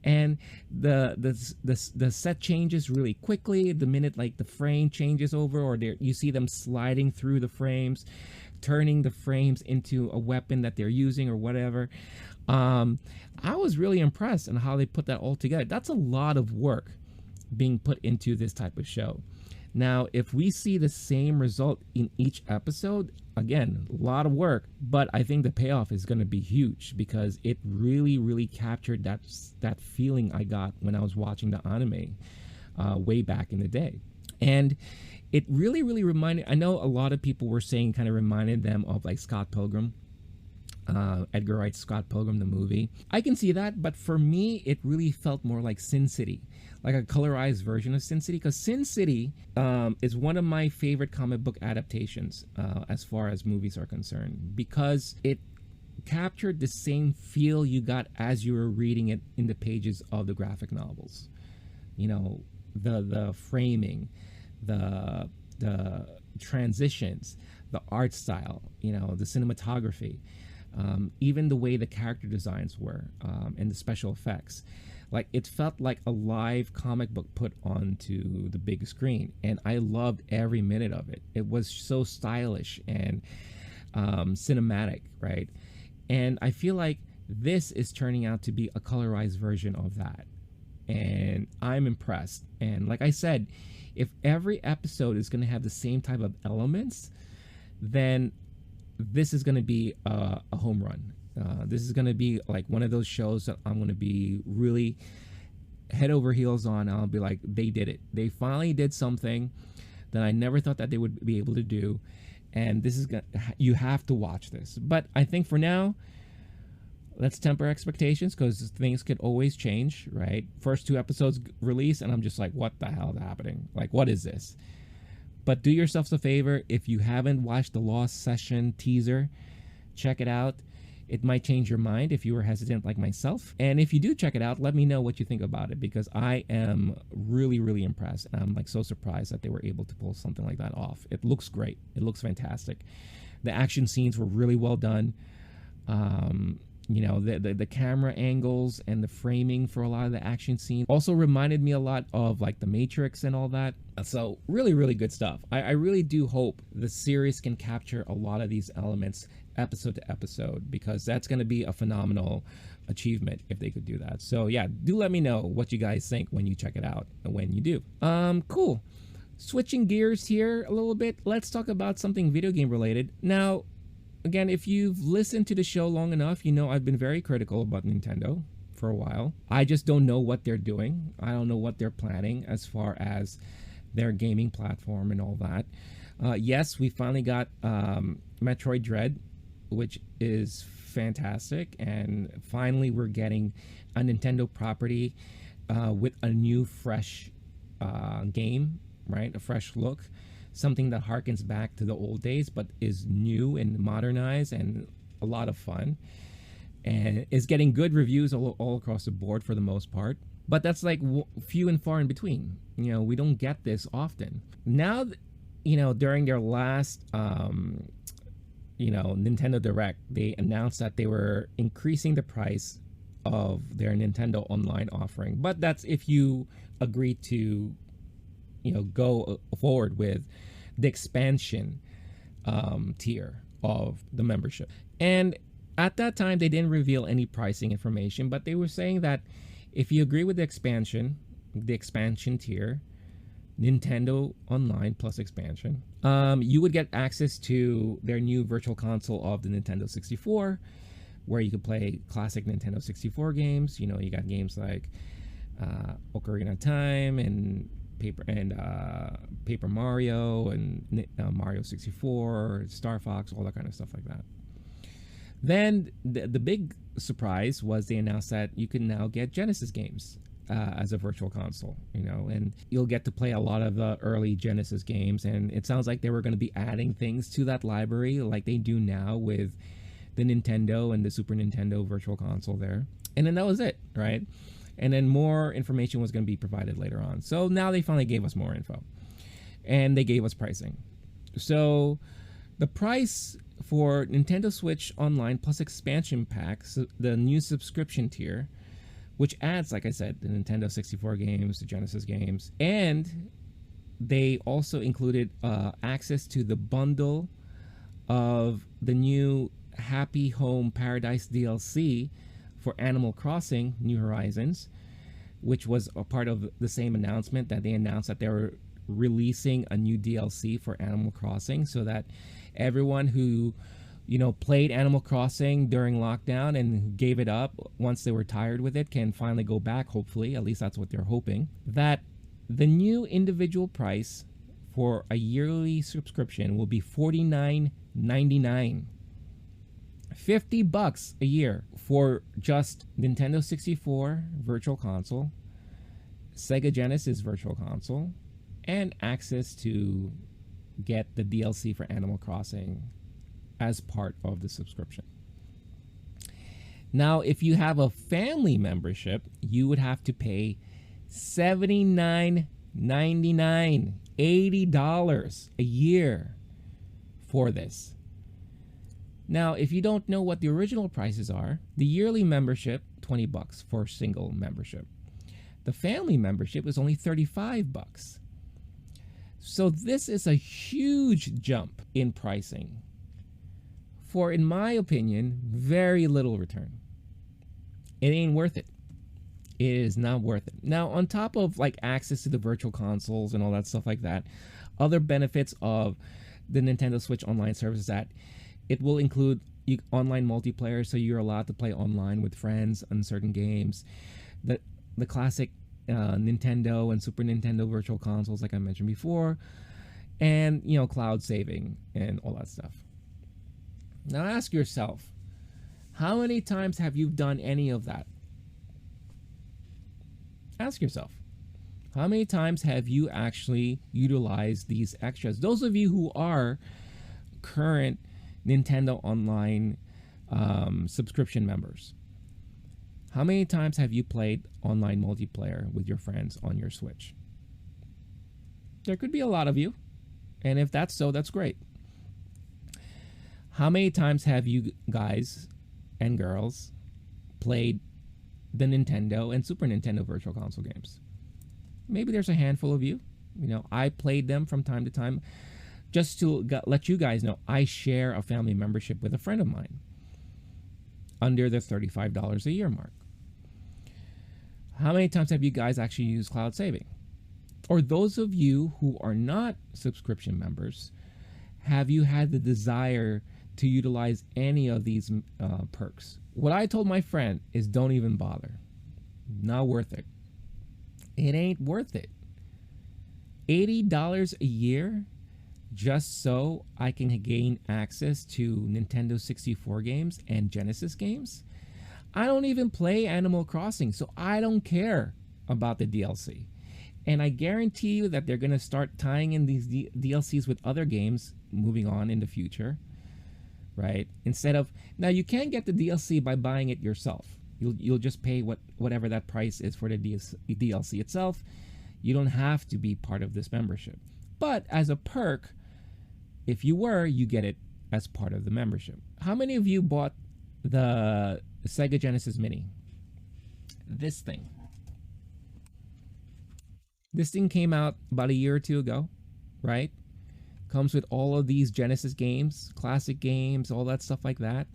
And the set changes really quickly the minute like the frame changes over, or you see them sliding through the frames, turning the frames into a weapon that they're using or whatever. I was really impressed in how they put that all together. That's a lot of work being put into this type of show. Now, if we see the same result in each episode, again, a lot of work, but I think the payoff is going to be huge because it really, really captured that feeling I got when I was watching the anime way back in the day. And it really, really reminded, I know a lot of people were saying kind of reminded them of like Scott Pilgrim. Edgar Wright's Scott Pilgrim, the movie. I can see that, but for me, it really felt more like Sin City, like a colorized version of Sin City, because Sin City is one of my favorite comic book adaptations as far as movies are concerned, because it captured the same feel you got as you were reading it in the pages of the graphic novels. The framing, the transitions, the art style, the cinematography. Even the way the character designs were and the special effects, like it felt like a live comic book put onto the big screen, and I loved every minute of it. It was so stylish and cinematic, right? And I feel like this is turning out to be a colorized version of that, and I'm impressed. And like I said, if every episode is going to have the same type of elements, then this is going to be a home run. This is going to be like one of those shows that I'm going to be really head over heels on. I'll be like, they did it. They finally did something that I never thought that they would be able to do. and this is you have to watch this. But I think for now, let's temper expectations because things could always change, right? First 2 episodes release, and I'm just like, what the hell is happening? Like, what is this? But do yourselves a favor, if you haven't watched the Lost Session teaser, check it out. It might change your mind if you were hesitant like myself. And if you do check it out, let me know what you think about it, because I am really, really impressed. And I'm like so surprised that they were able to pull something like that off. It looks great. It looks fantastic. The action scenes were really well done. You know, the camera angles and the framing for a lot of the action scenes also reminded me a lot of like The Matrix and all that. So really, really good stuff. I really do hope the series can capture a lot of these elements episode to episode, because that's going to be a phenomenal achievement if they could do that. So yeah, do let me know what you guys think when you check it out and when you do. Cool. Switching gears here a little bit, let's talk about something video game related. Now, again, if you've listened to the show long enough, you know I've been very critical about Nintendo for a while. I just don't know what they're doing. I don't know what they're planning as far as their gaming platform and all that. Yes, we finally got Metroid Dread, which is fantastic, and finally we're getting a Nintendo property with a new, fresh game, right? A fresh look. Something that harkens back to the old days, but is new and modernized and a lot of fun, and is getting good reviews all across the board for the most part. But that's like few and far in between. You know, we don't get this often. Now, you know, during their last, you know, Nintendo Direct, they announced that they were increasing the price of their Nintendo Online offering. But that's if you agree to, you know, go forward with the expansion tier of the membership. And at that time, they didn't reveal any pricing information, but they were saying that if you agree with the expansion tier, Nintendo Online plus expansion, you would get access to their new virtual console of the Nintendo 64, where you could play classic Nintendo 64 games. You know, you got games like Ocarina of Time and Paper Mario and Mario 64, Star Fox, all that kind of stuff like that. Then the big surprise was they announced that you can now get Genesis games as a virtual console, you know, and you'll get to play a lot of the early Genesis games. And it sounds like they were going to be adding things to that library like they do now with the Nintendo and the Super Nintendo virtual console there. And then that was it, right? And then more information was going to be provided later on. So now they finally gave us more info, and they gave us pricing. So the price for Nintendo Switch Online plus expansion packs, the new subscription tier, which adds, like I said, the Nintendo 64 games, the Genesis games, and they also included access to the bundle of the new Happy Home Paradise DLC for Animal Crossing New Horizons, which was a part of the same announcement that they announced that they were releasing a new DLC for Animal Crossing, so that everyone who, you know, played Animal Crossing during lockdown and gave it up once they were tired with it can finally go back, hopefully. At least that's what they're hoping. That the new individual price for a yearly subscription will be $49.99. $50 a year for just Nintendo 64 Virtual Console, Sega Genesis Virtual Console, and access to get the DLC for Animal Crossing as part of the subscription. Now, if you have a family membership, you would have to pay $79.99, $80 a year for this. Now, if you don't know what the original prices are, the yearly membership, $20 for single membership. The family membership is only $35. So this is a huge jump in pricing for, in my opinion, very little return. It ain't worth it. It is not worth it. Now, on top of like access to the virtual consoles and all that stuff like that, other benefits of the Nintendo Switch Online service is that it will include online multiplayer, so you're allowed to play online with friends on certain games. The classic Nintendo and Super Nintendo virtual consoles, like I mentioned before, and, you know, cloud saving and all that stuff. Now ask yourself, how many times have you done any of that? Ask yourself, how many times have you actually utilized these extras? Those of you who are current Nintendo Online subscription members, how many times have you played online multiplayer with your friends on your Switch? There could be a lot of you, and if that's so, that's great. How many times have you guys and girls played the Nintendo and Super Nintendo Virtual Console games? Maybe there's a handful of you. You know, I played them from time to time. Just to let you guys know, I share a family membership with a friend of mine under the $35 a year mark. How many times have you guys actually used cloud saving? Or those of you who are not subscription members, have you had the desire to utilize any of these perks? What I told my friend is don't even bother. Not worth it. It ain't worth it. $80 a year just so I can gain access to Nintendo 64 games and Genesis games? I don't even play Animal Crossing, so I don't care about the DLC. And I guarantee you that they're going to start tying in these DLCs with other games moving on in the future, right? Instead of, now you can get the DLC by buying it yourself. You'll just pay whatever that price is for the DLC itself. You don't have to be part of this membership. But as a perk, if you were, you get it as part of the membership. How many of you bought the Sega Genesis Mini? This thing. This thing came out about a year or two ago, right? Comes with all of these Genesis games, classic games, all that stuff like that.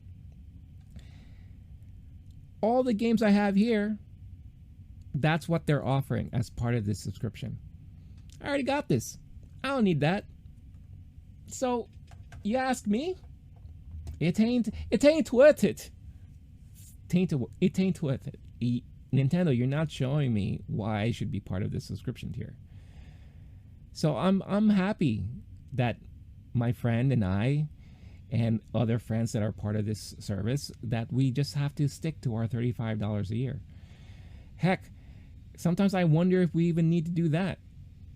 All the games I have here, that's what they're offering as part of this subscription. I already got this. I don't need that. So, you ask me, it ain't worth it. It ain't worth it. Nintendo, you're not showing me why I should be part of this subscription tier. So I'm happy that my friend and I and other friends that are part of this service, that we just have to stick to our $35 a year. Heck, sometimes I wonder if we even need to do that,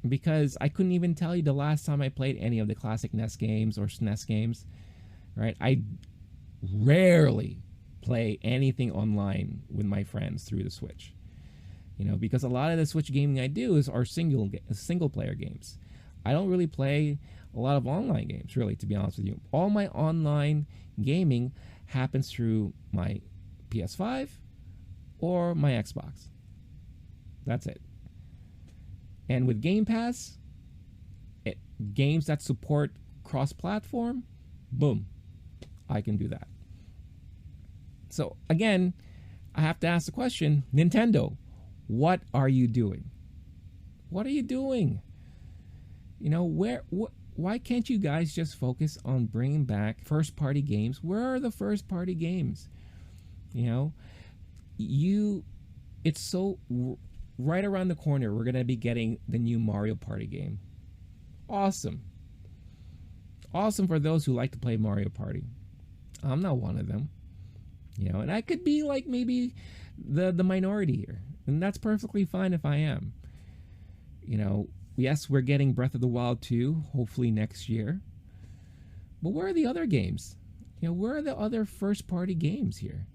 because I couldn't even tell you the last time I played any of the classic NES games or SNES games, right? I rarely play anything online with my friends through the Switch, you know, because a lot of the Switch gaming I do are single player games. I don't really play a lot of online games, really, to be honest with you. All my online gaming happens through my PS5 or my Xbox. That's it. And with Game Pass, games that support cross-platform, boom, I can do that. So again, I have to ask the question, Nintendo, what are you doing? What are you doing? You know, why can't you guys just focus on bringing back first-party games? Where are the first-party games? You know, it's so right around the corner. We're gonna be getting the new Mario Party game. Awesome. Awesome for those who like to play Mario Party. I'm not one of them. You know, and I could be like maybe the minority here, and that's perfectly fine if I am. You know, yes, we're getting Breath of the Wild 2, hopefully next year. But where are the other games? You know, where are the other first-party games here?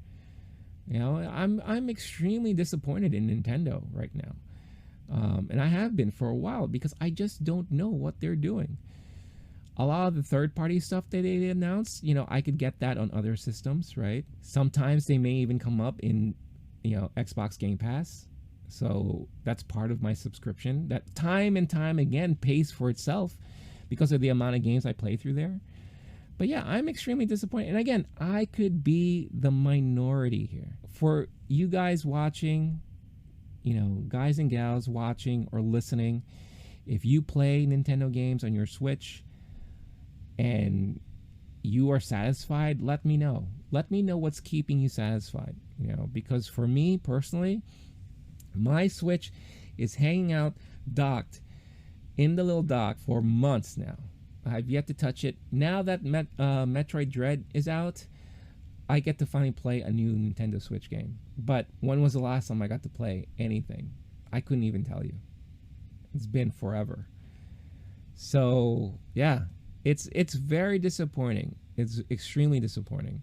You know, I'm extremely disappointed in Nintendo right now, and I have been for a while, because I just don't know what they're doing. A lot of the third-party stuff that they announced, you know, I could get that on other systems, right? Sometimes they may even come up in, you know, Xbox Game Pass. So that's part of my subscription that time and time again pays for itself because of the amount of games I play through there. But yeah, I'm extremely disappointed. And again, I could be the minority here. For you guys watching, you know, guys and gals watching or listening, if you play Nintendo games on your Switch and you are satisfied, let me know. Let me know what's keeping you satisfied, you know, because for me personally, my Switch is hanging out docked in the little dock for months now. I've yet to touch it. Now that Metroid Dread is out, I get to finally play a new Nintendo Switch game. But when was the last time I got to play anything? I couldn't even tell you. It's been forever. So yeah, it's very disappointing. It's extremely disappointing.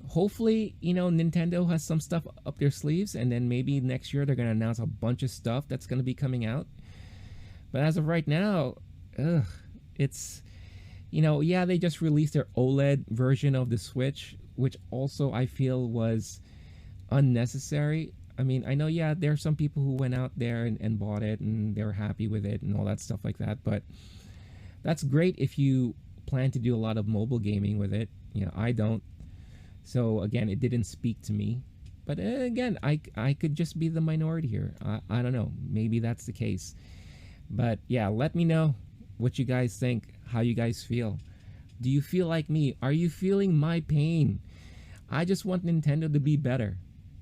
Hopefully, Nintendo has some stuff up their sleeves, and then maybe next year they're going to announce a bunch of stuff that's going to be coming out. But as of right now, it's, they just released their OLED version of the Switch, which also I feel was unnecessary. I mean, I know, there are some people who went out there and bought it and they were happy with it and all that stuff like that. But that's great if you plan to do a lot of mobile gaming with it. I don't. So again, it didn't speak to me. But again, I could just be the minority here. I don't know. Maybe that's the case. But yeah, let me know what you guys think, how you guys feel. Do you feel like me? Are you feeling my pain? I just want Nintendo to be better.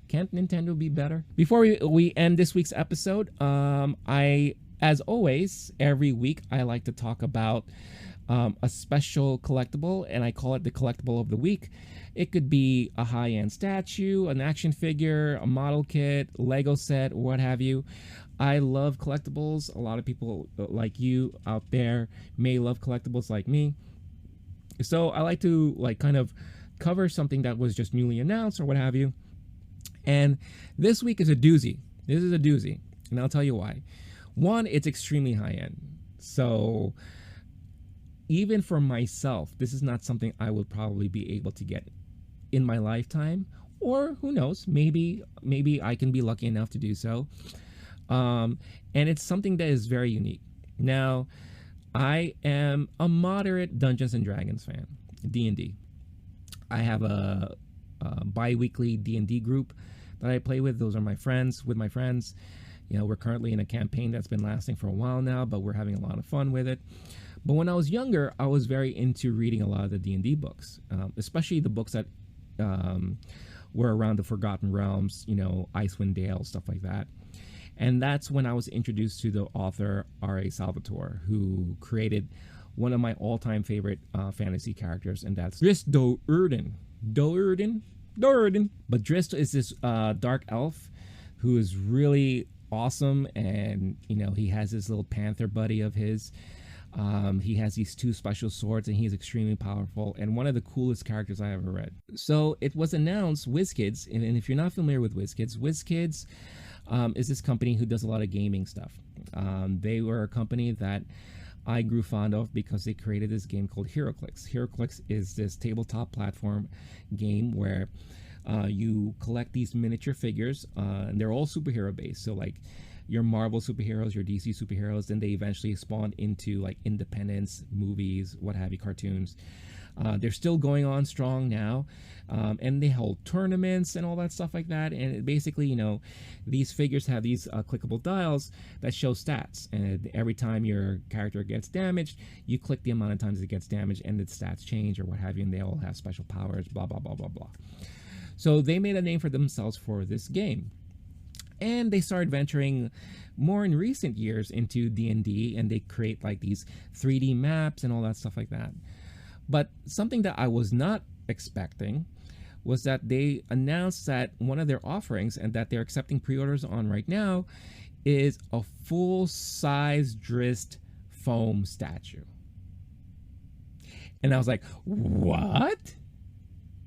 Can't Nintendo be better? Before we end this week's episode, as always, every week I like to talk about a special collectible, and I call it the collectible of the week. It could be a high-end statue, an action figure, a model kit, Lego set, or what have you. I love collectibles. A lot of people like you out there may love collectibles like me. So I like to kind of cover something that was just newly announced or what have you. And this week is a doozy. This is a doozy, and I'll tell you why. One, it's extremely high-end. So even for myself, this is not something I would probably be able to get in my lifetime, or who knows, maybe I can be lucky enough to do so. And it's something that is very unique. Now, I am a moderate Dungeons and Dragons fan, D&D. I have a bi-weekly D&D group that I play with. Those are my friends. We're currently in a campaign that's been lasting for a while now, but we're having a lot of fun with it. But when I was younger, I was very into reading a lot of the D&D books, especially the books that were around the Forgotten Realms, Icewind Dale, stuff like that. And that's when I was introduced to the author R.A. Salvatore, who created one of my all-time favorite fantasy characters, and that's Drizzt Do'Urden. Do'Urden. But Drizzt is this dark elf who is really awesome, and he has this little panther buddy of his. He has these two special swords, and he's extremely powerful and one of the coolest characters I ever read. So it was announced, WizKids, and if you're not familiar with WizKids is this company who does a lot of gaming stuff. They were a company that I grew fond of because they created this game called HeroClix. HeroClix is this tabletop platform game where you collect these miniature figures, and they're all superhero based. So like your Marvel superheroes, your DC superheroes, then they eventually spawned into like independence movies, what have you, cartoons. They're still going on strong now, and they hold tournaments and all that stuff like that. And it basically, these figures have these clickable dials that show stats, and every time your character gets damaged, you click the amount of times it gets damaged, and the stats change or what have you, and they all have special powers, blah blah blah blah blah. So they made a name for themselves for this game. And they started venturing more in recent years into D&D, and they create like these 3D maps and all that stuff like that. But something that I was not expecting was that they announced that one of their offerings, and that they're accepting pre-orders on right now, is a full-size Drizzt foam statue. And I was like, what?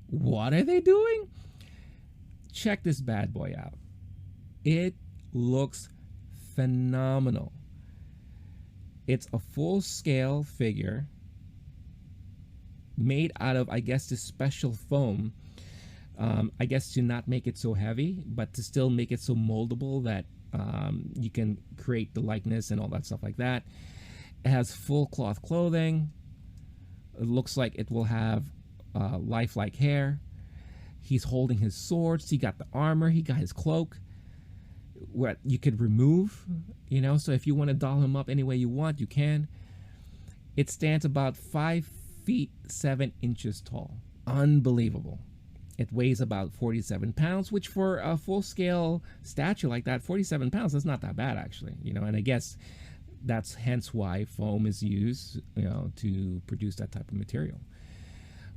What are they doing? Check this bad boy out. It looks phenomenal. It's a full-scale figure made out of, I guess, this special foam. I guess to not make it so heavy, but to still make it so moldable that you can create the likeness and all that stuff like that. It has full cloth clothing. It looks like it will have lifelike hair. He's holding his swords. He got the armor. He got his cloak. What you could remove, so if you want to doll him up any way you want, you can. It stands about 5 feet 7 inches tall. Unbelievable. It weighs about 47 pounds, which for a full-scale statue like that, 47 pounds, that's not that bad, actually. And I guess that's hence why foam is used, to produce that type of material.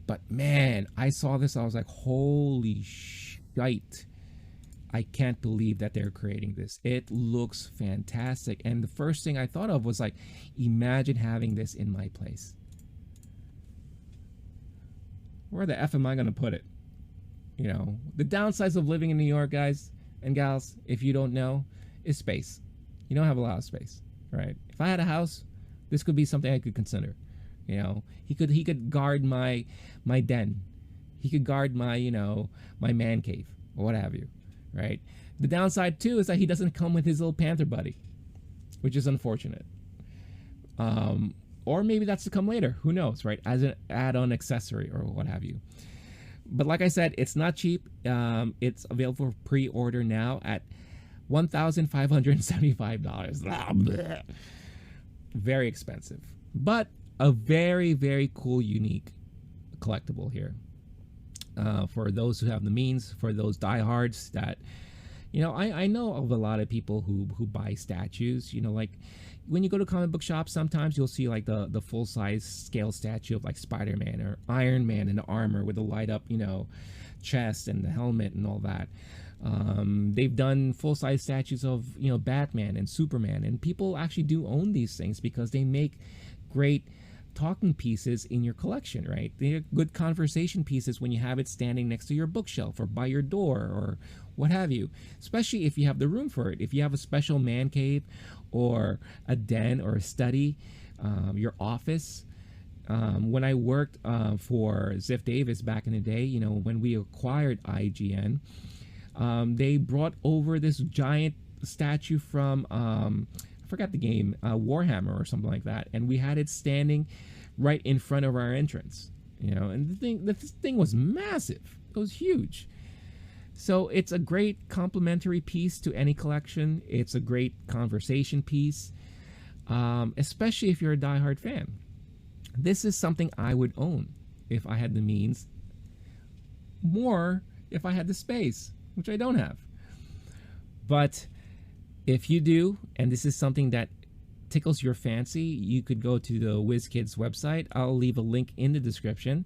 But man, I saw this, I was like, holy shite. I can't believe that they're creating this. It looks fantastic. And the first thing I thought of was like, imagine having this in my place. Where the F am I going to put it? The downsides of living in New York, guys and gals, if you don't know, is space. You don't have a lot of space, right? If I had a house, this could be something I could consider. He could guard my den. He could guard my, my man cave or what have you, right? The downside too is that he doesn't come with his little panther buddy, which is unfortunate. Or maybe that's to come later. Who knows, right? As an add-on accessory or what have you. But like I said, it's not cheap. It's available for pre-order now at $1,575. Very expensive, but a very, very cool, unique collectible here. For those who have the means, for those diehards that, I know of a lot of people who buy statues, like when you go to comic book shops, sometimes you'll see like the full-size scale statue of like Spider-Man or Iron Man in the armor with the light up, chest and the helmet and all that. They've done full-size statues of, Batman and Superman, and people actually do own these things because they make great talking pieces in your collection, right? They're good conversation pieces when you have it standing next to your bookshelf or by your door or what have you, especially if you have the room for it. If you have a special man cave or a den or a study, your office. When I worked for Ziff Davis back in the day, when we acquired IGN, they brought over this giant statue from I forgot the game, Warhammer or something like that, and we had it standing right in front of our entrance, and the thing was massive. It was huge. So it's a great complementary piece to any collection. It's a great conversation piece, especially if you're a diehard fan. This is something I would own if I had the means, more if I had the space, which I don't have. But if you do, and this is something that tickles your fancy, you could go to the WizKids website. I'll leave a link in the description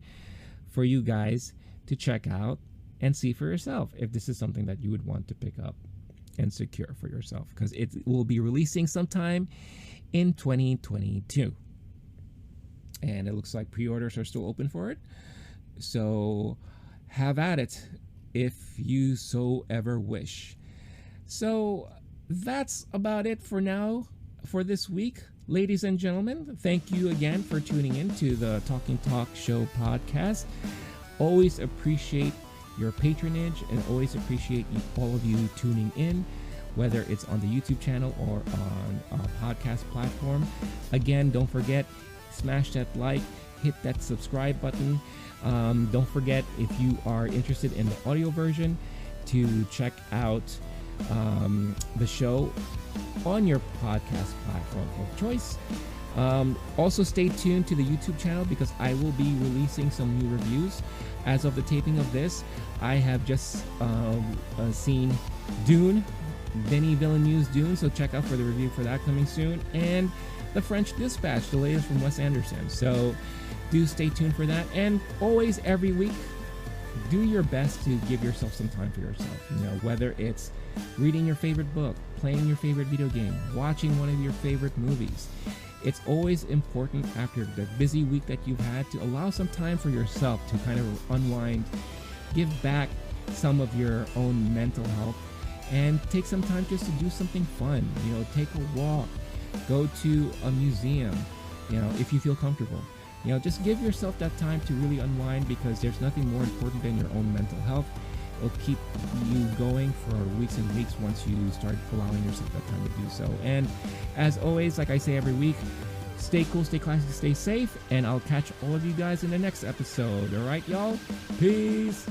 for you guys to check out and see for yourself if this is something that you would want to pick up and secure for yourself, because it will be releasing sometime in 2022. And it looks like pre-orders are still open for it. So have at it if you so ever wish. So that's about it for now for this week. Ladies and gentlemen, thank you again for tuning in to the Talking Talk Show podcast. Always appreciate your patronage and always appreciate all of you tuning in, whether it's on the YouTube channel or on our podcast platform. Again, don't forget, smash that like, hit that subscribe button. Don't forget, if you are interested in the audio version, to check out the show on your podcast platform of choice. Also stay tuned to the YouTube channel because I will be releasing some new reviews. As of the taping of this, I have just seen Dune, Denis Villeneuve's Dune, so check out for the review for that coming soon, and The French Dispatch, the latest from Wes Anderson. So do stay tuned for that, and always every week, do your best to give yourself some time for yourself. Whether it's reading your favorite book, playing your favorite video game, watching one of your favorite movies. It's always important after the busy week that you've had to allow some time for yourself to kind of unwind, give back some of your own mental health, and take some time just to do something fun. Take a walk, go to a museum, if you feel comfortable. Just give yourself that time to really unwind, because there's nothing more important than your own mental health. It'll keep you going for weeks and weeks once you start allowing yourself that time to do so. And as always, like I say every week, stay cool, stay classy, stay safe, and I'll catch all of you guys in the next episode. All right, y'all? Peace.